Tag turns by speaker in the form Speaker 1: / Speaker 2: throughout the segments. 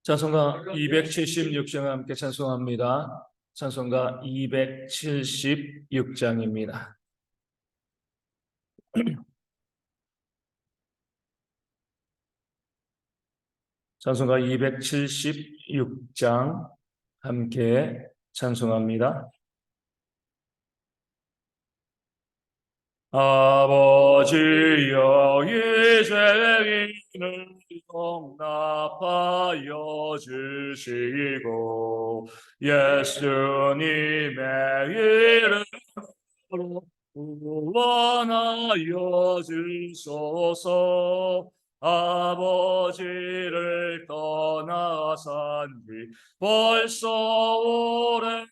Speaker 1: 찬송가 276장 함께 찬송합니다. 찬송가 276장입니다. 찬송가 276장 함께 찬송합니다. 아버지여, 이 죄인을 용납하여 주시고 예수님의 이름으로 구원하여 주소서. 아버지를 떠나산 지 벌써 오래됐고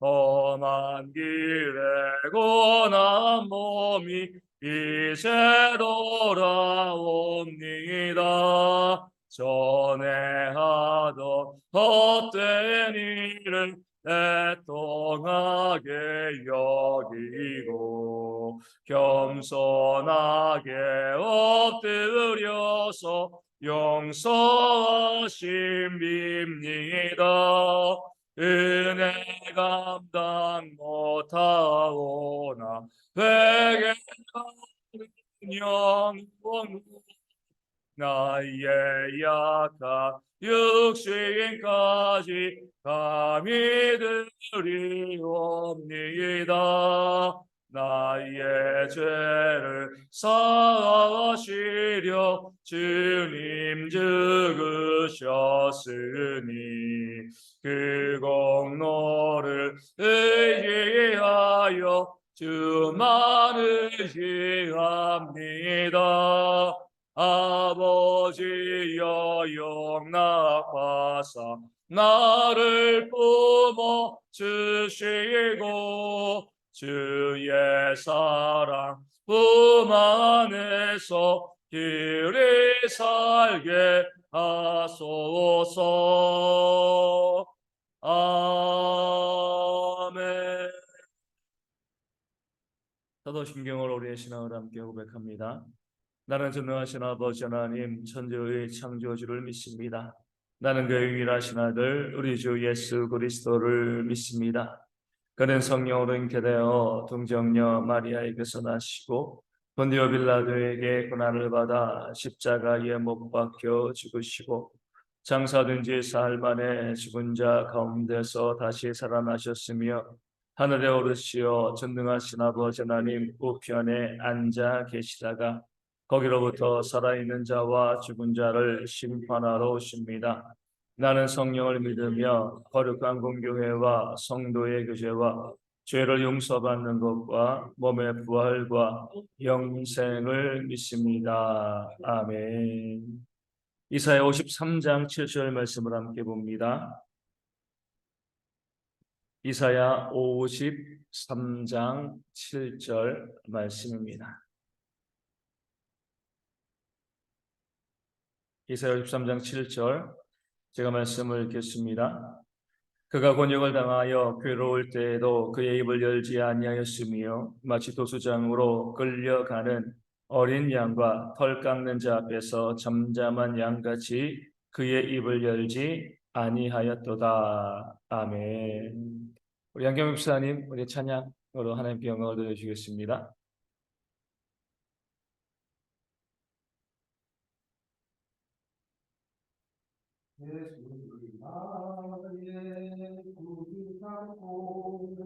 Speaker 1: 험한 길에 고난 몸이 이제 돌아옵니다. 전에 하던 헛된 일을 애통하게 여기고 겸손하게 엎드려서 용서하심입니다. 은혜 감당 못하오나 회개하는 영혼 나의 약한 육신까지 감히 드리옵니다. 나의 죄를 사하시려 주님 죽으셨으니 그 공로를 의지하여 주만 의지합니다. 아버지여, 용납하사 나를 품어 주시고 주의 사랑 품 안에서 길이 살게 하소서. 아멘. 사도신경을 우리의 신앙을 함께 고백합니다. 나는 전능하신 아버지 하나님 천지의 창조주를 믿습니다. 나는 그의 유일하신 아들 우리 주 예수 그리스도를 믿습니다. 그는 성령으로 잉태되어 동정녀 마리아에게서 나시고 본디오 빌라도에게 고난을 받아 십자가에 못 박혀 죽으시고 장사된 지 사흘 만에 죽은 자 가운데서 다시 살아나셨으며 하늘에 오르시어 전능하신 아버지 하나님 우편에 앉아 계시다가 거기로부터 살아있는 자와 죽은 자를 심판하러 오십니다. 나는 성령을 믿으며 거룩한 공교회와 성도의 교제와 죄를 용서받는 것과 몸의 부활과 영생을 믿습니다. 아멘. 이사야 53장 7절 말씀을 함께 봅니다. 이사야 53장 7절 말씀입니다. 이사야 53장 7절 제가 말씀을 읽겠습니다. 그가 곤욕을 당하여 괴로울 때에도 그의 입을 열지 아니하였으며 마치 도수장으로 끌려가는 어린 양과 털 깎는 자 앞에서 잠잠한 양같이 그의 입을 열지 아니하였도다. 아멘. 우리 양경 목사님, 우리 찬양으로 하나님께 영광을 돌려주시겠습니다. 예수 나의 구주사고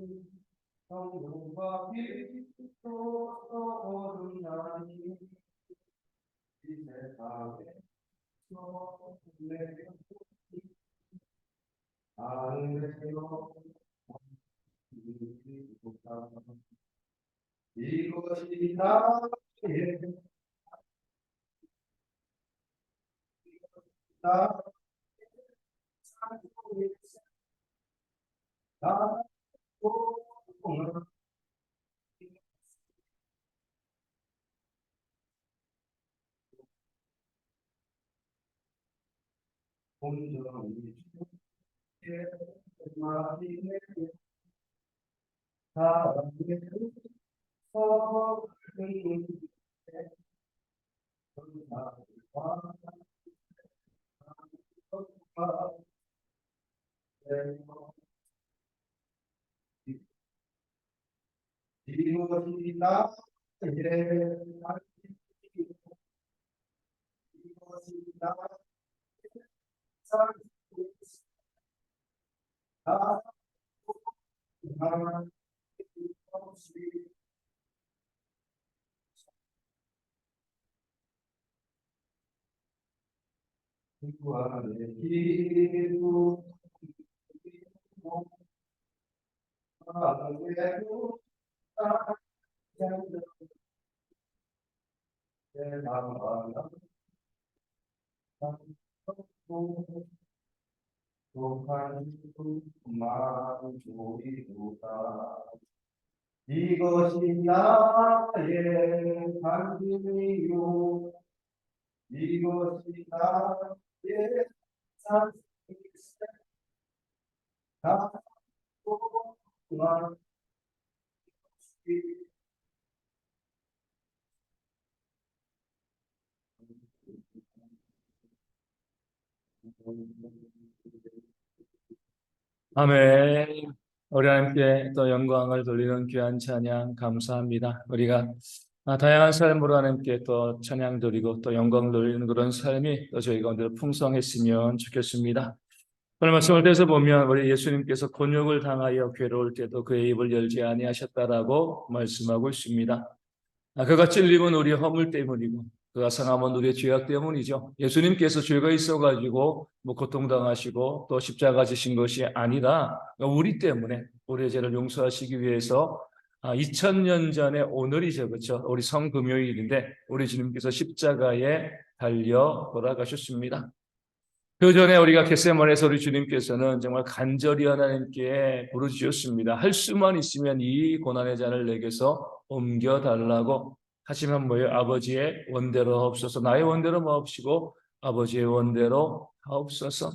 Speaker 1: 성령과 빛으로 떠오르나니 이 세상에서 내가 아름다워 이것이 나의
Speaker 2: 나의 이것이 나의 삶 이것이 나의 삶이요 이것이 나의 삶이세 나의
Speaker 1: 아멘. 우리 하나님께 또 영광을 돌리는 귀한 찬양 감사합니다. 우리가 다양한 삶으로 하나님께 또 찬양 드리고 또 영광 돌리는 그런 삶이 또 저희 가운데 풍성했으면 좋겠습니다. 오늘 말씀을 떼서 보면 우리 예수님께서 곤욕을 당하여 괴로울 때도 그의 입을 열지 아니하셨다라고 말씀하고 있습니다. 그가 찔림은 우리의 허물 때문이고 그가 상함은 우리의 죄악 때문이죠. 예수님께서 죄가 있어가지고 고통당하시고 또 십자가 지신 것이 아니라 우리 때문에 우리의 죄를 용서하시기 위해서 2000년 전에 오늘이죠. 그렇죠? 우리 성금요일인데 우리 주님께서 십자가에 달려 돌아가셨습니다. 그 전에 우리가 겟세마네에서 우리 주님께서는 정말 간절히 하나님께 부르짖었습니다. 할 수만 있으면 이 고난의 잔을 내게서 옮겨달라고. 하지만 뭐예요? 아버지의 원대로 하옵소서. 나의 원대로 마옵시고 아버지의 원대로 하옵소서.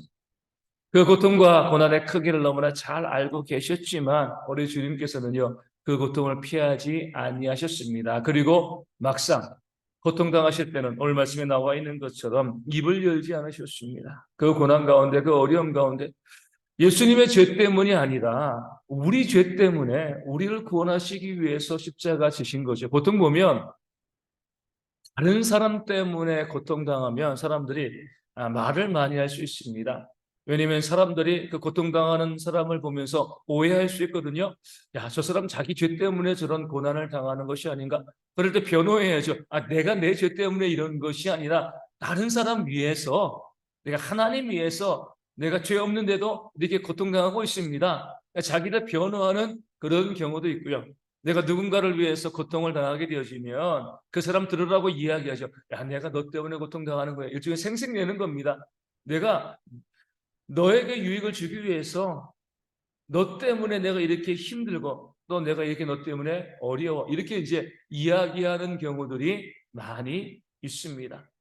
Speaker 1: 그 고통과 고난의 크기를 너무나 잘 알고 계셨지만 우리 주님께서는요, 그 고통을 피하지 아니하셨습니다. 그리고 막상 고통당하실 때는 오늘 말씀에 나와 있는 것처럼 입을 열지 않으셨습니다. 그 고난 가운데, 그 어려움 가운데 예수님의 죄 때문이 아니라 우리 죄 때문에 우리를 구원하시기 위해서 십자가 지신 거죠. 보통 보면 다른 사람 때문에 고통당하면 사람들이 말을 많이 할 수 있습니다. 왜냐하면 사람들이 그 고통당하는 사람을 보면서 오해할 수 있거든요. 야, 저 사람 자기 죄 때문에 저런 고난을 당하는 것이 아닌가? 그럴 때 변호해야죠. 내가 내 죄 때문에 이런 것이 아니라 다른 사람 위해서, 내가 하나님 위해서 내가 죄 없는데도 이렇게 고통당하고 있습니다. 자기를 변호하는 그런 경우도 있고요. 내가 누군가를 위해서 고통을 당하게 되어지면 그 사람 들으라고 이야기하죠. 야, 내가 너 때문에 고통당하는 거야. 일종의 생색내는 겁니다. 내가 너에게 유익을 주기 위해서 너 때문에 내가 이렇게 힘들고 또 내가 이렇게 너 때문에 어려워. 이렇게 이제 이야기하는 경우들이 많이 있습니다.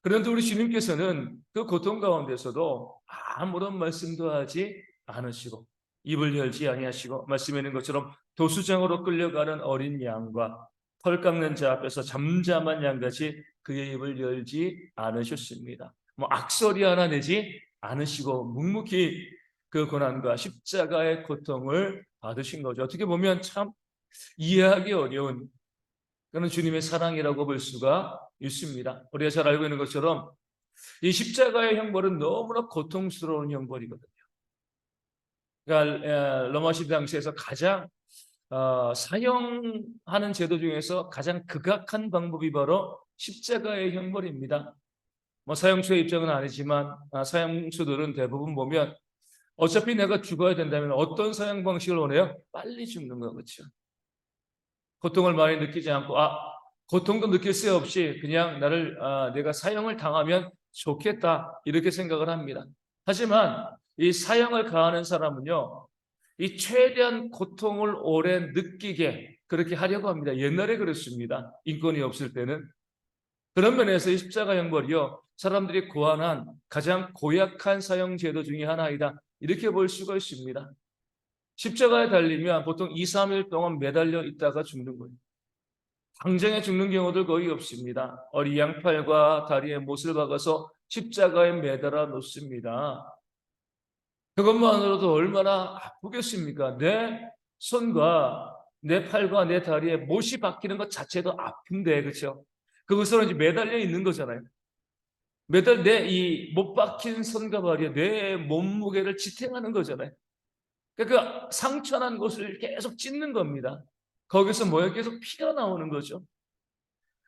Speaker 1: 그런데 우리 주님께서는 그 고통 가운데서도 아무런 말씀도 하지 않으시고 입을 열지 아니하시고 말씀에 있는 것처럼 도수장으로 끌려가는 어린 양과 털 깎는 자 앞에서 잠잠한 양같이 그의 입을 열지 않으셨습니다. 악소리 하나 내지 않으시고 묵묵히 그 고난과 십자가의 고통을 받으신 거죠. 어떻게 보면 참 이해하기 어려운 그는 주님의 사랑이라고 볼 수가 있습니다. 우리가 잘 알고 있는 것처럼 이 십자가의 형벌은 너무나 고통스러운 형벌이거든요. 그러니까 로마 시대 당시에서 가장 사형하는 제도 중에서 가장 극악한 방법이 바로 십자가의 형벌입니다. 사형수의 입장은 아니지만 사형수들은 대부분 보면 어차피 내가 죽어야 된다면 어떤 사형 방식을 원해요? 빨리 죽는 거 그렇죠. 고통을 많이 느끼지 않고 고통도 느낄 새 없이 그냥 내가 사형을 당하면 좋겠다 이렇게 생각을 합니다. 하지만 이 사형을 가하는 사람은요, 이 최대한 고통을 오래 느끼게 그렇게 하려고 합니다. 옛날에 그랬습니다. 인권이 없을 때는. 그런 면에서 이 십자가 형벌이요, 사람들이 고안한 가장 고약한 사형 제도 중에 하나이다 이렇게 볼 수가 있습니다. 십자가에 달리면 보통 2, 3일 동안 매달려 있다가 죽는 거예요. 당장에 죽는 경우들 거의 없습니다. 어리 양팔과 다리에 못을 박아서 십자가에 매달아 놓습니다. 그것만으로도 얼마나 아프겠습니까? 내 손과 내 팔과 내 다리에 못이 박히는 것 자체도 아픈데, 그렇죠? 그것으로 이제 매달려 있는 거잖아요. 내 이 못 박힌 손과 발이 내 몸무게를 지탱하는 거잖아요. 그러니까 그 상처난 곳을 계속 찢는 겁니다. 거기서 뭐예요? 계속 피가 나오는 거죠.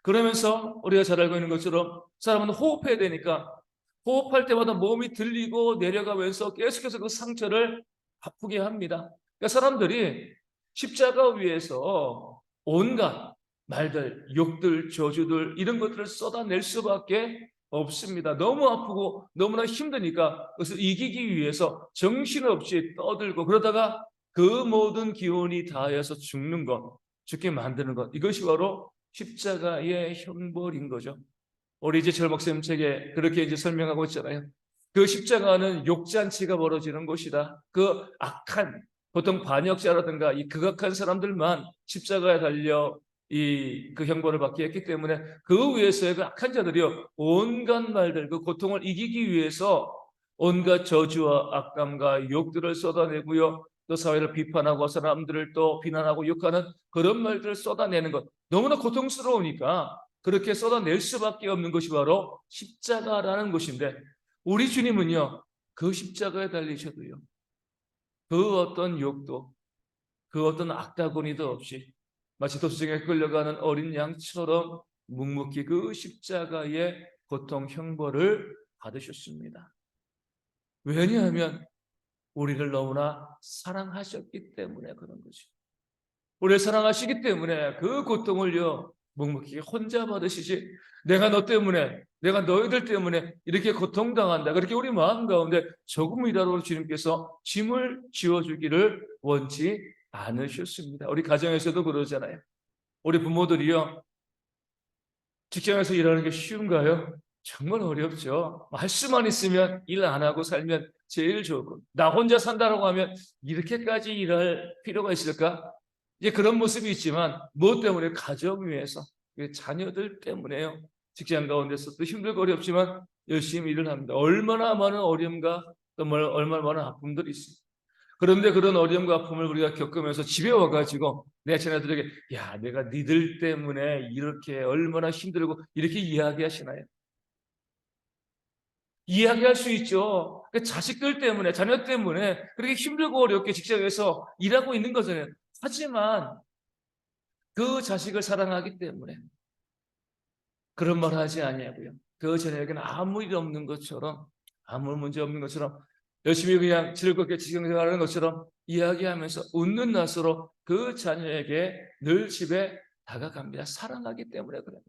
Speaker 1: 그러면서 우리가 잘 알고 있는 것처럼 사람은 호흡해야 되니까 호흡할 때마다 몸이 들리고 내려가면서 계속해서 그 상처를 아프게 합니다. 그러니까 사람들이 십자가 위에서 온갖 말들, 욕들, 저주들 이런 것들을 쏟아낼 수밖에 없습니다. 너무 아프고 너무나 힘드니까 그것을 이기기 위해서 정신없이 떠들고 그러다가 그 모든 기운이 다해서 죽는 것, 죽게 만드는 것, 이것이 바로 십자가의 형벌인 거죠. 우리 이제 절 목사님 책에 그렇게 이제 설명하고 있잖아요. 그 십자가는 욕잔치가 벌어지는 곳이다. 그 악한 보통 반역자라든가 이 극악한 사람들만 십자가에 달려 그 형벌을 받게 했기 때문에 그 위에서의 그 악한 자들이요 온갖 말들 그 고통을 이기기 위해서 온갖 저주와 악감과 욕들을 쏟아내고요 또 사회를 비판하고 사람들을 또 비난하고 욕하는 그런 말들을 쏟아내는 것 너무나 고통스러우니까 그렇게 쏟아낼 수밖에 없는 것이 바로 십자가라는 것인데 우리 주님은요 그 십자가에 달리셔도요 그 어떤 욕도 그 어떤 악다구니도 없이 마치 도수장에 끌려가는 어린 양처럼 묵묵히 그 십자가의 고통 형벌을 받으셨습니다. 왜냐하면 우리를 너무나 사랑하셨기 때문에 그런 거죠. 우리를 사랑하시기 때문에 그 고통을요 묵묵히 혼자 받으시지 내가 너 때문에 내가 너희들 때문에 이렇게 고통당한다 그렇게 우리 마음 가운데 조금이라도 주님께서 짐을 지워주기를 원치 않으셨습니다. 우리 가정에서도 그러잖아요. 우리 부모들이요 직장에서 일하는 게 쉬운가요? 정말 어렵죠. 할 수만 있으면 일 안 하고 살면 제일 좋고 나 혼자 산다라고 하면 이렇게까지 일할 필요가 있을까? 이제 그런 모습이 있지만 무엇 때문에? 가정 위해서 자녀들 때문에요. 직장 가운데서 또 힘들고 어렵지만 열심히 일을 합니다. 얼마나 많은 어려움과 또 얼마나 많은 아픔들이 있습니다. 그런데 그런 어려움과 아픔을 우리가 겪으면서 집에 와가지고 내 자녀들에게 야 내가 니들 때문에 이렇게 얼마나 힘들고 이렇게 이야기하시나요? 이야기할 수 있죠. 그 자식들 때문에 자녀 때문에 그렇게 힘들고 어렵게 직장에서 일하고 있는 거잖아요. 하지만 그 자식을 사랑하기 때문에 그런 말 하지 아니하고요. 그 자녀에게는 아무 일 없는 것처럼 아무 문제 없는 것처럼 열심히 그냥 즐겁게 직장생활하는 것처럼 이야기하면서 웃는 낯으로 그 자녀에게 늘 집에 다가갑니다. 사랑하기 때문에 그래요.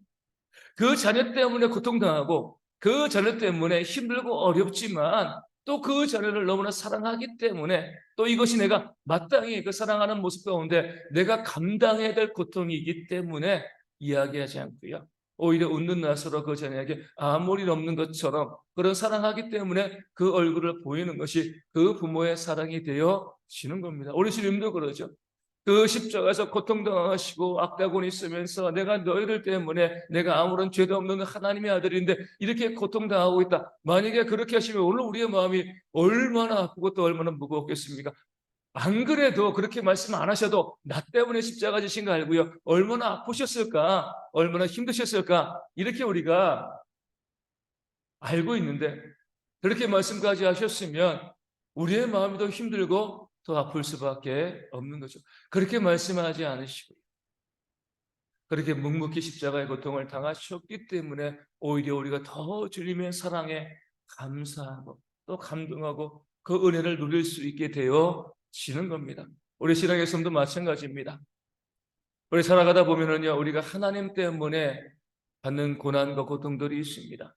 Speaker 1: 그 자녀 때문에 고통당하고 그 자녀 때문에 힘들고 어렵지만 또 그 자녀를 너무나 사랑하기 때문에 또 이것이 내가 마땅히 그 사랑하는 모습 가운데 내가 감당해야 될 고통이기 때문에 이야기하지 않고요. 오히려 웃는 낯으로 그 자녀에게 아무 일 없는 것처럼 그런 사랑하기 때문에 그 얼굴을 보이는 것이 그 부모의 사랑이 되어지는 겁니다. 우리 주님도 그러죠. 그 십자가에서 고통당하시고 악다구니 쓰면서 내가 너희들 때문에 내가 아무런 죄도 없는 하나님의 아들인데 이렇게 고통당하고 있다. 만약에 그렇게 하시면 오늘 우리의 마음이 얼마나 아프고 또 얼마나 무거웠겠습니까? 안 그래도 그렇게 말씀 안 하셔도 나 때문에 십자가 지신 거 알고요. 얼마나 아프셨을까? 얼마나 힘드셨을까? 이렇게 우리가 알고 있는데 그렇게 말씀까지 하셨으면 우리의 마음이 더 힘들고 더 아플 수밖에 없는 거죠. 그렇게 말씀하지 않으시고 그렇게 묵묵히 십자가의 고통을 당하셨기 때문에 오히려 우리가 더 주님의 사랑에 감사하고 또 감동하고 그 은혜를 누릴 수 있게 되어지는 겁니다. 우리 신앙의 삶도 마찬가지입니다. 우리 살아가다 보면은요 우리가 하나님 때문에 받는 고난과 고통들이 있습니다.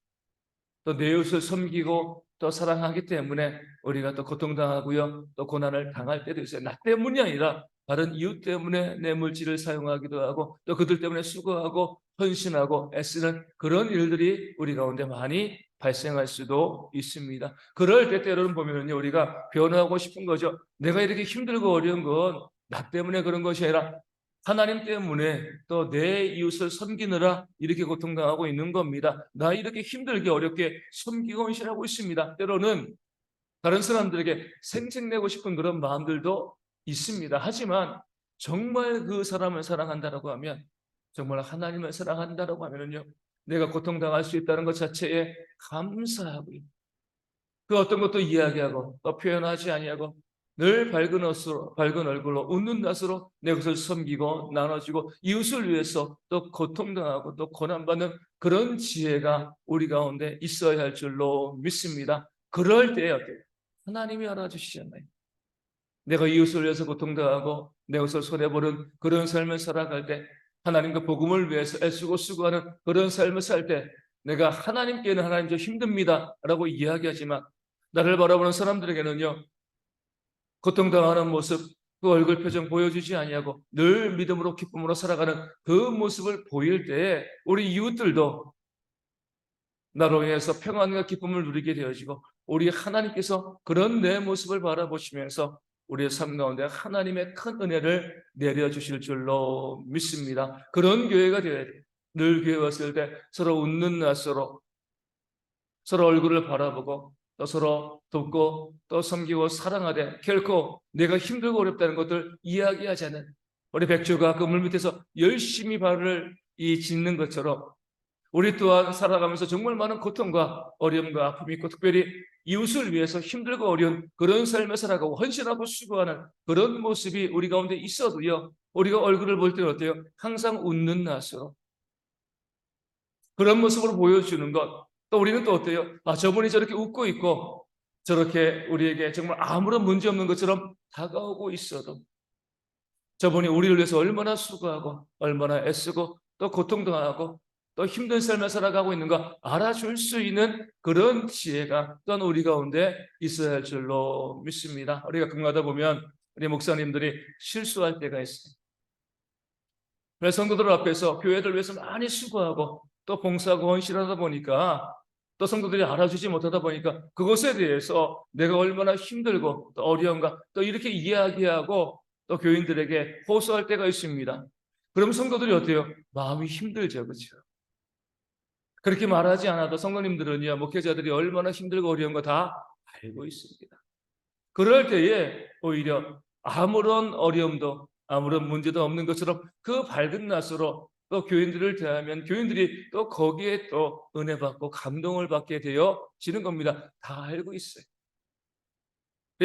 Speaker 1: 또 내 이웃을 섬기고 또 사랑하기 때문에 우리가 또 고통당하고요 또 고난을 당할 때도 있어요. 나 때문이 아니라 다른 이웃 때문에 내 물질을 사용하기도 하고 또 그들 때문에 수고하고 헌신하고 애쓰는 그런 일들이 우리 가운데 많이 발생할 수도 있습니다. 그럴 때 때로는 보면은요 우리가 변화하고 싶은 거죠. 내가 이렇게 힘들고 어려운 건 나 때문에 그런 것이 아니라 하나님 때문에 또 내 이웃을 섬기느라 이렇게 고통당하고 있는 겁니다. 나 이렇게 힘들게 어렵게 섬기고 헌신하고 있습니다. 때로는 다른 사람들에게 생색내고 싶은 그런 마음들도 있습니다. 하지만 정말 그 사람을 사랑한다라고 하면, 정말 하나님을 사랑한다라고 하면은요, 내가 고통당할 수 있다는 것 자체에 감사하고요, 그 어떤 것도 이야기하고 또 표현하지 아니하고 늘 밝은 얼굴로 웃는 낯으로 내 것을 섬기고 나눠주고 이웃을 위해서 또 고통당하고 또 고난받는 그런 지혜가 우리 가운데 있어야 할 줄로 믿습니다. 그럴 때에 어때요? 하나님이 알아주시잖아요. 내가 이웃을 위해서 고통당하고 내 것을 손해보는 그런 삶을 살아갈 때, 하나님과 복음을 위해서 애쓰고 수고하는 그런 삶을 살 때, 내가 하나님께는 하나님 저 힘듭니다 라고 이야기하지만 나를 바라보는 사람들에게는요, 고통당하는 모습, 그 얼굴 표정 보여주지 아니하고 늘 믿음으로 기쁨으로 살아가는 그 모습을 보일 때에 우리 이웃들도 나로 인해서 평안과 기쁨을 누리게 되어지고, 우리 하나님께서 그런 내 모습을 바라보시면서 우리의 삶 가운데 하나님의 큰 은혜를 내려주실 줄로 믿습니다. 그런 교회가 되어야 돼요. 늘 교회 왔을 때 서로 웃는 낯으로 서로 얼굴을 바라보고 또 서로 돕고 또 섬기고 사랑하되, 결코 내가 힘들고 어렵다는 것들 이야기하지 않는, 우리 백조가 그 물밑에서 열심히 발을 짚는 것처럼 우리 또한 살아가면서 정말 많은 고통과 어려움과 아픔이 있고, 특별히 이웃을 위해서 힘들고 어려운 그런 삶을 살아가고 헌신하고 수고하는 그런 모습이 우리 가운데 있어도요, 우리가 얼굴을 볼 때는 어때요? 항상 웃는 낯으로 그런 모습으로 보여주는 것. 또 우리는 또 어때요? 아, 저분이 저렇게 웃고 있고 저렇게 우리에게 정말 아무런 문제 없는 것처럼 다가오고 있어도 저분이 우리를 위해서 얼마나 수고하고 얼마나 애쓰고 또 고통당하고 또 힘든 삶을 살아가고 있는가 알아줄 수 있는 그런 지혜가 또한 우리 가운데 있어야 할 줄로 믿습니다. 우리가 근무하다 보면 우리 목사님들이 실수할 때가 있어요. 그래서 성도들 앞에서 교회를 위해서 많이 수고하고 또 봉사하고 헌신하다 보니까, 또 성도들이 알아주지 못하다 보니까 그것에 대해서 내가 얼마나 힘들고 또 어려운가 또 이렇게 이야기하고 또 교인들에게 호소할 때가 있습니다. 그럼 성도들이 어때요? 마음이 힘들죠, 그렇죠? 그렇게 말하지 않아도 성도님들은요, 목회자들이 얼마나 힘들고 어려운 거 다 알고 있습니다. 그럴 때에 오히려 아무런 어려움도 아무런 문제도 없는 것처럼 그 밝은 낯으로 또 교인들을 대하면 교인들이 또 거기에 또 은혜 받고 감동을 받게 되어지는 겁니다. 다 알고 있어요.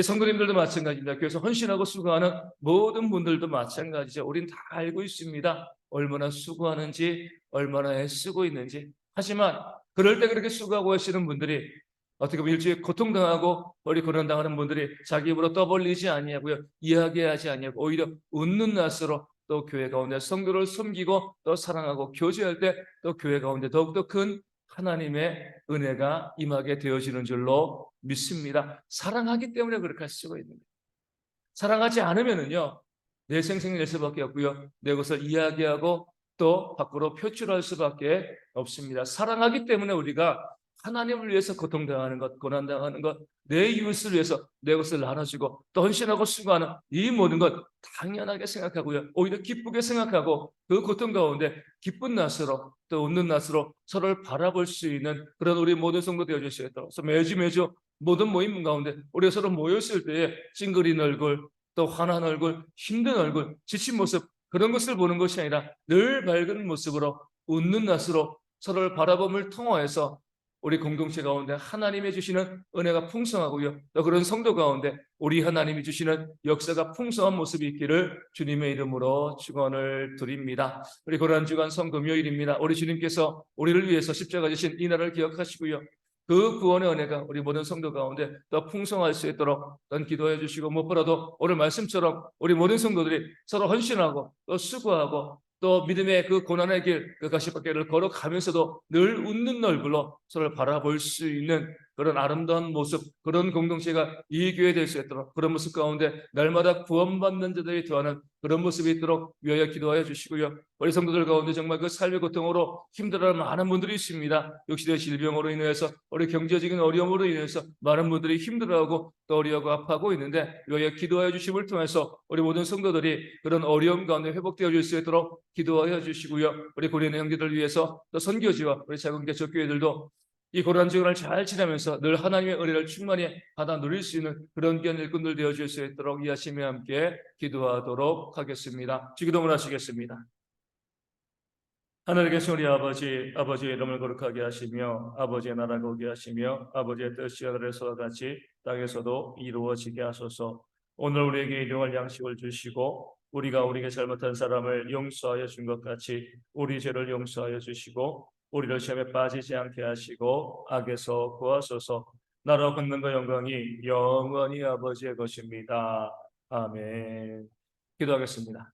Speaker 1: 성도님들도 마찬가지입니다. 교회에서 헌신하고 수고하는 모든 분들도 마찬가지죠. 우린 다 알고 있습니다. 얼마나 수고하는지, 얼마나 애쓰고 있는지. 하지만 그럴 때 그렇게 수고하고 하시는 분들이 어떻게 보면 일주일에 고통당하고 머리 고난당하는 분들이 자기 입으로 떠벌리지 아니하고요, 이야기하지 아니하고 오히려 웃는 낯으로 또 교회 가운데 성도를 섬기고 또 사랑하고 교제할 때 또 교회 가운데 더욱더 큰 하나님의 은혜가 임하게 되어지는 줄로 믿습니다. 사랑하기 때문에 그렇게 할 수가 있는 거예요. 사랑하지 않으면은요, 내 생생낼 수밖에 없고요, 내 것을 이야기하고 또 밖으로 표출할 수밖에 없습니다. 사랑하기 때문에 우리가 하나님을 위해서 고통당하는 것, 고난당하는 것, 내 이웃을 위해서 내 것을 나눠주고 또 헌신하고 수고하는 이 모든 것 당연하게 생각하고요, 오히려 기쁘게 생각하고 그 고통 가운데 기쁜 낯으로 또 웃는 낯으로 서로를 바라볼 수 있는 그런 우리 모든 성도 되어주시겠다. 그래서 매주 모든 모임 가운데 우리가 서로 모였을 때에 찡그린 얼굴, 또 환한 얼굴, 힘든 얼굴, 지친 모습, 그런 것을 보는 것이 아니라 늘 밝은 모습으로 웃는 낯으로 서로를 바라봄을 통하여서 우리 공동체 가운데 하나님이 주시는 은혜가 풍성하고요, 또 그런 성도 가운데 우리 하나님이 주시는 역사가 풍성한 모습이 있기를 주님의 이름으로 축원을 드립니다. 우리 고난주간 성금요일입니다. 우리 주님께서 우리를 위해서 십자가 지신 이 날을 기억하시고요, 그 구원의 은혜가 우리 모든 성도 가운데 더 풍성할 수 있도록 또 기도해 주시고, 무엇보다도 오늘 말씀처럼 우리 모든 성도들이 서로 헌신하고 또 수고하고 또 믿음의 그 고난의 길, 그 가시밭길을 걸어가면서도 늘 웃는 얼굴로 서로를 바라볼 수 있는 그런 아름다운 모습, 그런 공동체가 이 교회에 될 수 있도록, 그런 모습 가운데 날마다 구원받는 자들이 더하는 그런 모습이 있도록 위하여 기도하여 주시고요. 우리 성도들 가운데 정말 그 삶의 고통으로 힘들어하는 많은 분들이 있습니다. 역시나 질병으로 인해서, 우리 경제적인 어려움으로 인해서 많은 분들이 힘들어하고 또 어려워하고 아파하고 있는데, 위하여 기도하여 주심을 통해서 우리 모든 성도들이 그런 어려움 가운데 회복되어 줄 수 있도록 기도하여 주시고요. 우리 고린의 형제들 위해서 또 선교지와 우리 작은 개척교회들도 이 고난 주간을 잘 지나면서 늘 하나님의 은혜를 충만히 받아 누릴 수 있는 그런 귀한 일꾼들 되어 주실 수 있도록 이 아침에 함께 기도하도록 하겠습니다. 기도를 하시겠습니다. 하늘에 계신 우리 아버지, 아버지의 이름을 거룩하게 하시며 아버지의 나라가 오게 하시며 아버지의 뜻이 하늘에서와 같이 땅에서도 이루어지게 하소서. 오늘 우리에게 일용할 양식을 주시고 우리가 우리에게 잘못한 사람을 용서하여 준 것 같이 우리 죄를 용서하여 주시고 우리를 시험에 빠지지 않게 하시고 악에서 구하소서. 나라 권능과 영광이 영원히 아버지의 것입니다. 아멘. 기도하겠습니다.